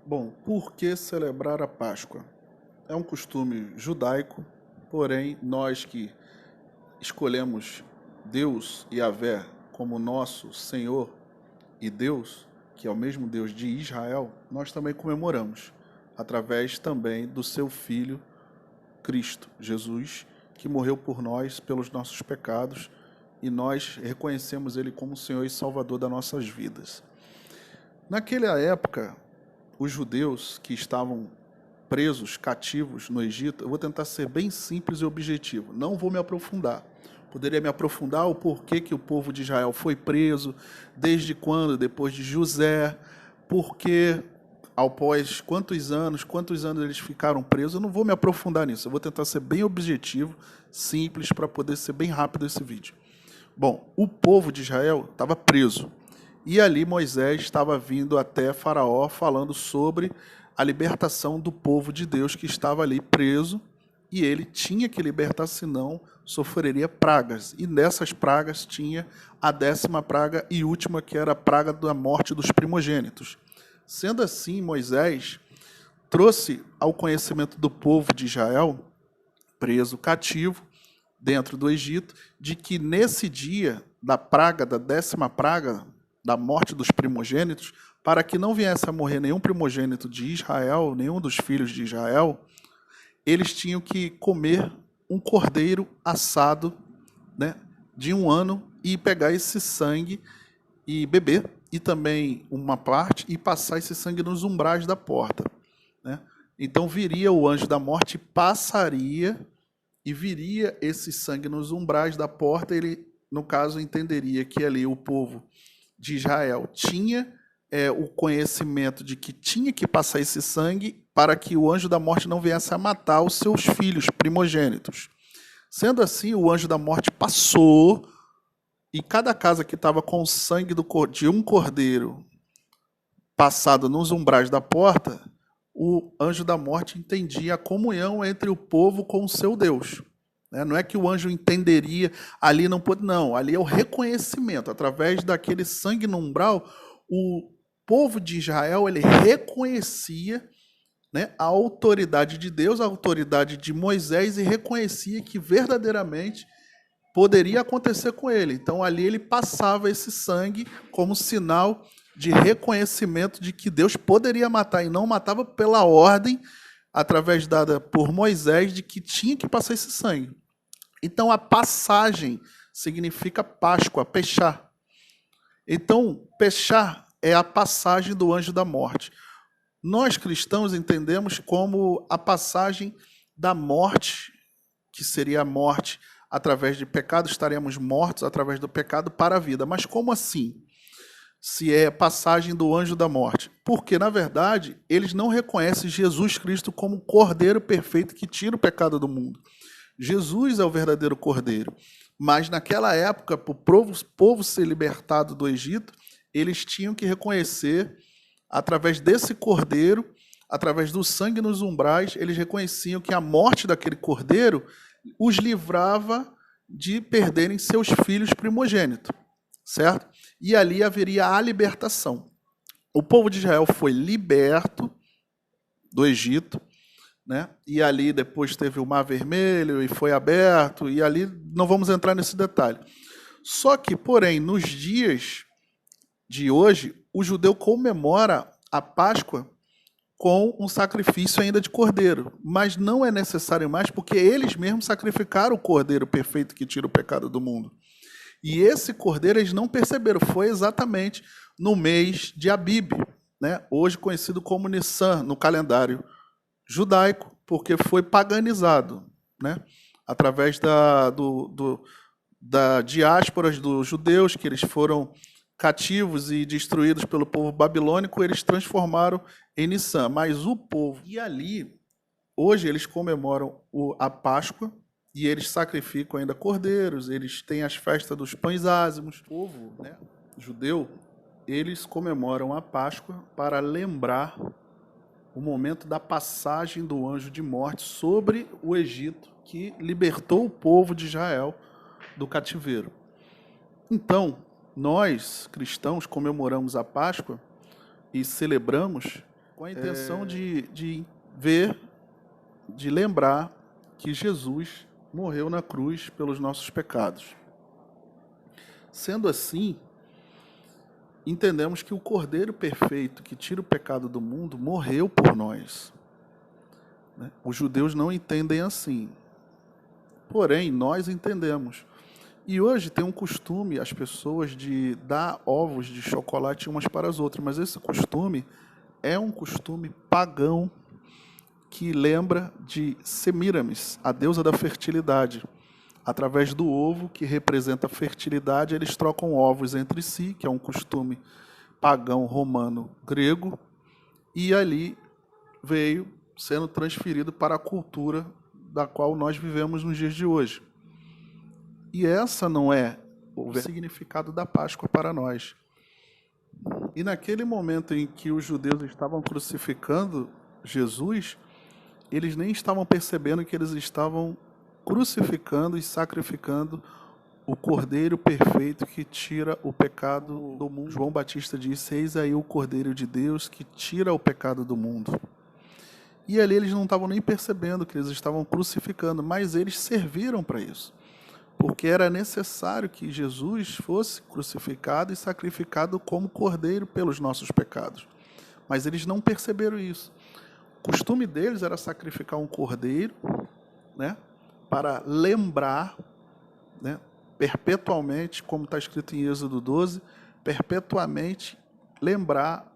Bom, por que celebrar a Páscoa? É um costume judaico, porém, nós que escolhemos Deus e Yahvé como nosso Senhor e Deus, que é o mesmo Deus de Israel, nós também comemoramos, através também do seu Filho Cristo, Jesus, que morreu por nós, pelos nossos pecados, e nós reconhecemos Ele como Senhor e Salvador das nossas vidas. Naquela época, os judeus que estavam presos, cativos no Egito, eu vou tentar ser bem simples e objetivo, não vou me aprofundar. Poderia me aprofundar o porquê que o povo de Israel foi preso, desde quando, depois de José, porque após quantos anos eles ficaram presos, eu não vou me aprofundar nisso, eu vou tentar ser bem objetivo, simples, para poder ser bem rápido esse vídeo. Bom, o povo de Israel estava preso, e ali Moisés estava vindo até Faraó falando sobre a libertação do povo de Deus que estava ali preso, e ele tinha que libertar, senão sofreria pragas. E nessas pragas tinha a 10ª praga e última, que era a praga da morte dos primogênitos. Sendo assim, Moisés trouxe ao conhecimento do povo de Israel, preso cativo, dentro do Egito, de que nesse dia da praga, da 10ª praga, da morte dos primogênitos, para que não viesse a morrer nenhum primogênito de Israel, nenhum dos filhos de Israel, eles tinham que comer um cordeiro assado, né, de 1 ano, e pegar esse sangue e beber, e também uma parte, e passar esse sangue nos umbrais da porta, né? Então viria o anjo da morte, passaria, e viria esse sangue nos umbrais da porta. Ele, no caso, entenderia que ali o povo de Israel tinha o conhecimento de que tinha que passar esse sangue para que o anjo da morte não viesse a matar os seus filhos primogênitos. Sendo assim, o anjo da morte passou, e cada casa que estava com o sangue de um cordeiro passado nos umbrais da porta, o anjo da morte entendia a comunhão entre o povo com o seu Deus. Não é que o anjo entenderia, ali não pode, não, ali é o reconhecimento, através daquele sangue no umbral, o povo de Israel, ele reconhecia, né, a autoridade de Deus, a autoridade de Moisés, e reconhecia que verdadeiramente poderia acontecer com ele. Então ali ele passava esse sangue como sinal de reconhecimento de que Deus poderia matar, e não matava pela ordem, através dada por Moisés, de que tinha que passar esse sangue. Então a passagem significa Páscoa, pechar. Então, pechar é a passagem do anjo da morte. Nós cristãos entendemos como a passagem da morte, que seria a morte através de pecado, estaremos mortos através do pecado para a vida. Mas como assim? Se é passagem do anjo da morte? Porque, na verdade, eles não reconhecem Jesus Cristo como o Cordeiro perfeito que tira o pecado do mundo. Jesus é o verdadeiro Cordeiro. Mas naquela época, para o povo ser libertado do Egito, eles tinham que reconhecer, através desse Cordeiro, através do sangue nos umbrais, eles reconheciam que a morte daquele Cordeiro os livrava de perderem seus filhos primogênitos, certo? E ali haveria a libertação. O povo de Israel foi liberto do Egito, né? E ali depois teve o Mar Vermelho e foi aberto, e ali não vamos entrar nesse detalhe. Só que, porém, nos dias de hoje, o judeu comemora a Páscoa com um sacrifício ainda de cordeiro, mas não é necessário mais, porque eles mesmos sacrificaram o cordeiro perfeito que tira o pecado do mundo. E esse cordeiro eles não perceberam, foi exatamente no mês de Abib, né? Hoje conhecido como Nissan no calendário judaico, porque foi paganizado, né? Através da diáspora dos judeus, que eles foram cativos e destruídos pelo povo babilônico, eles transformaram em Nissan. Mas o povo, e ali, hoje eles comemoram a Páscoa, e eles sacrificam ainda cordeiros, eles têm as festas dos pães ázimos. O povo, né, judeu, eles comemoram a Páscoa para lembrar o momento da passagem do anjo de morte sobre o Egito, que libertou o povo de Israel do cativeiro. Então, nós, cristãos, comemoramos a Páscoa e celebramos com a intenção de ver, de lembrar que Jesus morreu na cruz pelos nossos pecados. Sendo assim, entendemos que o Cordeiro perfeito que tira o pecado do mundo morreu por nós. Os judeus não entendem assim. Porém, nós entendemos. E hoje tem um costume, as pessoas, de dar ovos de chocolate umas para as outras, mas esse costume é um costume pagão que lembra de Semíramis, a deusa da fertilidade. Através do ovo, que representa a fertilidade, eles trocam ovos entre si, que é um costume pagão romano grego, e ali veio sendo transferido para a cultura da qual nós vivemos nos dias de hoje. E essa não é o significado da Páscoa para nós. E naquele momento em que os judeus estavam crucificando Jesus, eles nem estavam percebendo que eles estavam crucificando e sacrificando o Cordeiro perfeito que tira o pecado do mundo. João Batista disse: eis aí o Cordeiro de Deus que tira o pecado do mundo. E ali eles não estavam nem percebendo que eles estavam crucificando, mas eles serviram para isso. Porque era necessário que Jesus fosse crucificado e sacrificado como cordeiro pelos nossos pecados. Mas eles não perceberam isso. O costume deles era sacrificar um cordeiro, para lembrar, perpetuamente, como está escrito em Êxodo 12, perpetuamente lembrar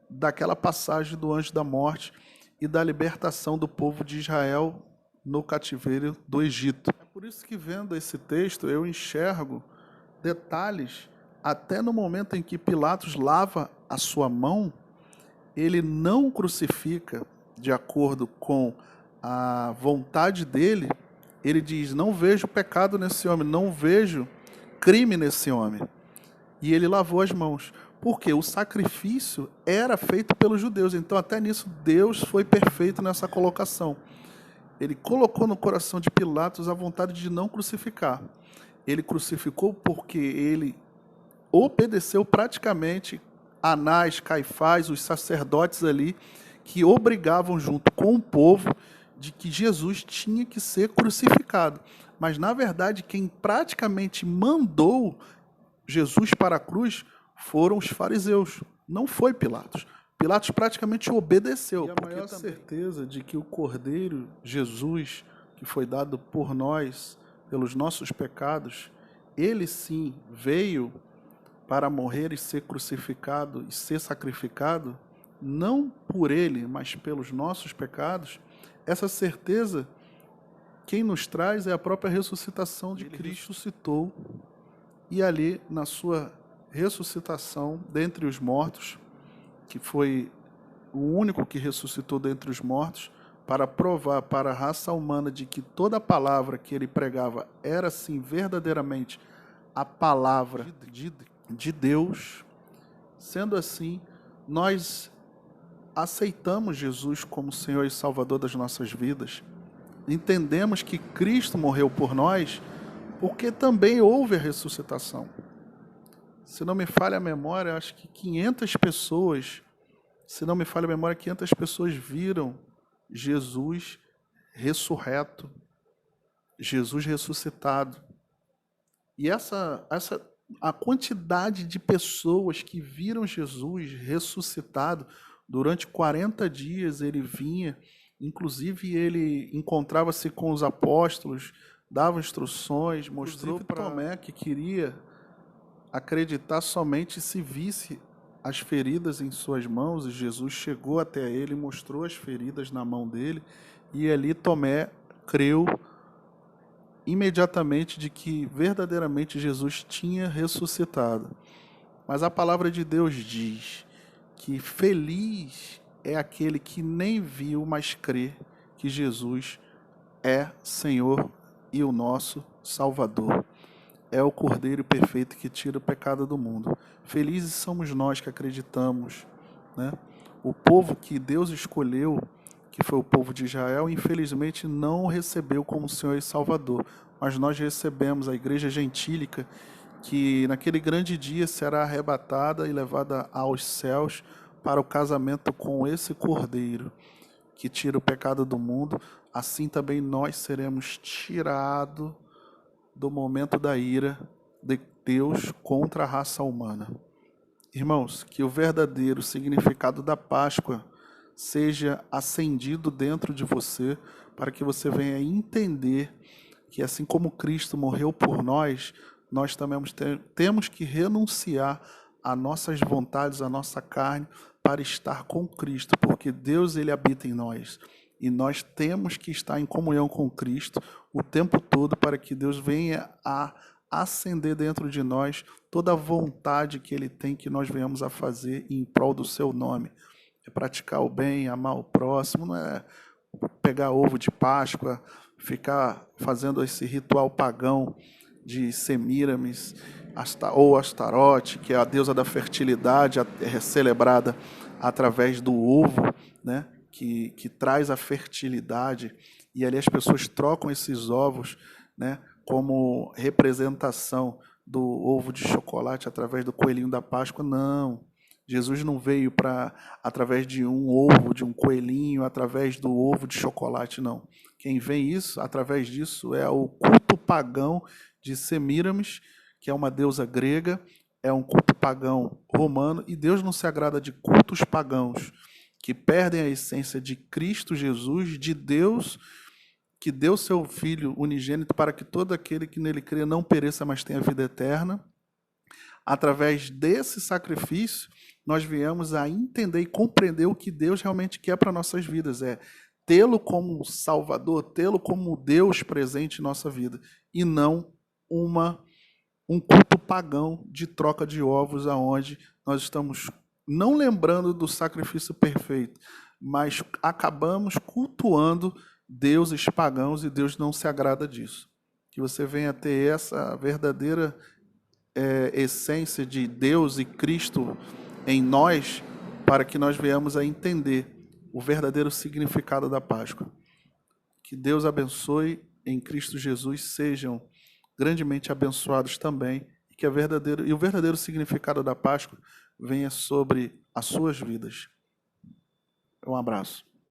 daquela passagem do anjo da morte e da libertação do povo de Israel no cativeiro do Egito. É por isso que, vendo esse texto, eu enxergo detalhes, até no momento em que Pilatos lava a sua mão, ele não crucifica de acordo com a vontade dele, ele diz: não vejo pecado nesse homem, não vejo crime nesse homem. E ele lavou as mãos. Porque o sacrifício era feito pelos judeus. Então, até nisso, Deus foi perfeito nessa colocação. Ele colocou no coração de Pilatos a vontade de não crucificar. Ele crucificou porque ele obedeceu praticamente Anás, Caifás, os sacerdotes ali, que obrigavam junto com o povo de que Jesus tinha que ser crucificado. Mas, na verdade, quem praticamente mandou Jesus para a cruz foram os fariseus, não foi Pilatos. Pilatos praticamente obedeceu. E a maior certeza de que o Cordeiro Jesus, que foi dado por nós, pelos nossos pecados, ele sim veio para morrer e ser crucificado e ser sacrificado, não por ele, mas pelos nossos pecados. Essa certeza, quem nos traz é a própria ressuscitação de Cristo. Ressuscitou, e ali, na sua ressuscitação dentre os mortos, que foi o único que ressuscitou dentre os mortos, para provar para a raça humana de que toda a palavra que ele pregava era, sim, verdadeiramente a palavra de Deus. Sendo assim, nós aceitamos Jesus como Senhor e Salvador das nossas vidas. Entendemos que Cristo morreu por nós, porque também houve a ressuscitação. Se não me falha a memória, acho que 500 pessoas, 500 pessoas viram Jesus ressurreto, Jesus ressuscitado. E a quantidade de pessoas que viram Jesus ressuscitado, durante 40 dias ele vinha, inclusive ele encontrava-se com os apóstolos, dava instruções, mostrou para Tomé que queria acreditar somente se visse as feridas em suas mãos, e Jesus chegou até ele, mostrou as feridas na mão dele, e ali Tomé creu imediatamente de que verdadeiramente Jesus tinha ressuscitado. Mas a palavra de Deus diz que feliz é aquele que nem viu, mas crê que Jesus é Senhor e o nosso Salvador. É o Cordeiro perfeito que tira o pecado do mundo. Felizes somos nós que acreditamos, O povo que Deus escolheu, que foi o povo de Israel, infelizmente não o recebeu como Senhor e Salvador. Mas nós recebemos a igreja gentílica, que naquele grande dia será arrebatada e levada aos céus para o casamento com esse Cordeiro que tira o pecado do mundo, assim também nós seremos tirados do momento da ira de Deus contra a raça humana. Irmãos, que o verdadeiro significado da Páscoa seja acendido dentro de você, para que você venha entender que assim como Cristo morreu por nós, nós também temos que renunciar a nossas vontades, a nossa carne, para estar com Cristo, porque Deus ele habita em nós. E nós temos que estar em comunhão com Cristo o tempo todo para que Deus venha a acender dentro de nós toda a vontade que Ele tem que nós venhamos a fazer em prol do Seu nome. É praticar o bem, amar o próximo, não é pegar ovo de Páscoa, ficar fazendo esse ritual pagão de Semíramis ou Astarote, que é a deusa da fertilidade, é celebrada através do ovo, né? Que traz a fertilidade, e ali as pessoas trocam esses ovos, né, como representação do ovo de chocolate através do coelhinho da Páscoa. Não, Jesus não veio para através de um ovo, de um coelhinho, através do ovo de chocolate, não. Quem vem isso, através disso, é o culto pagão de Semíramis, que é uma deusa grega, é um culto pagão romano, e Deus não se agrada de cultos pagãos que perdem a essência de Cristo Jesus, de Deus, que deu seu Filho unigênito para que todo aquele que nele crê não pereça, mas tenha vida eterna. Através desse sacrifício, nós viemos a entender e compreender o que Deus realmente quer para nossas vidas, é tê-lo como Salvador, tê-lo como Deus presente em nossa vida, e não um culto pagão de troca de ovos, aonde nós estamos não lembrando do sacrifício perfeito, mas acabamos cultuando deuses pagãos, e Deus não se agrada disso. Que você venha ter essa verdadeira essência de Deus e Cristo em nós, para que nós venhamos a entender o verdadeiro significado da Páscoa. Que Deus abençoe em Cristo Jesus, sejam grandemente abençoados também, e que o verdadeiro significado da Páscoa venha sobre as suas vidas. Um abraço.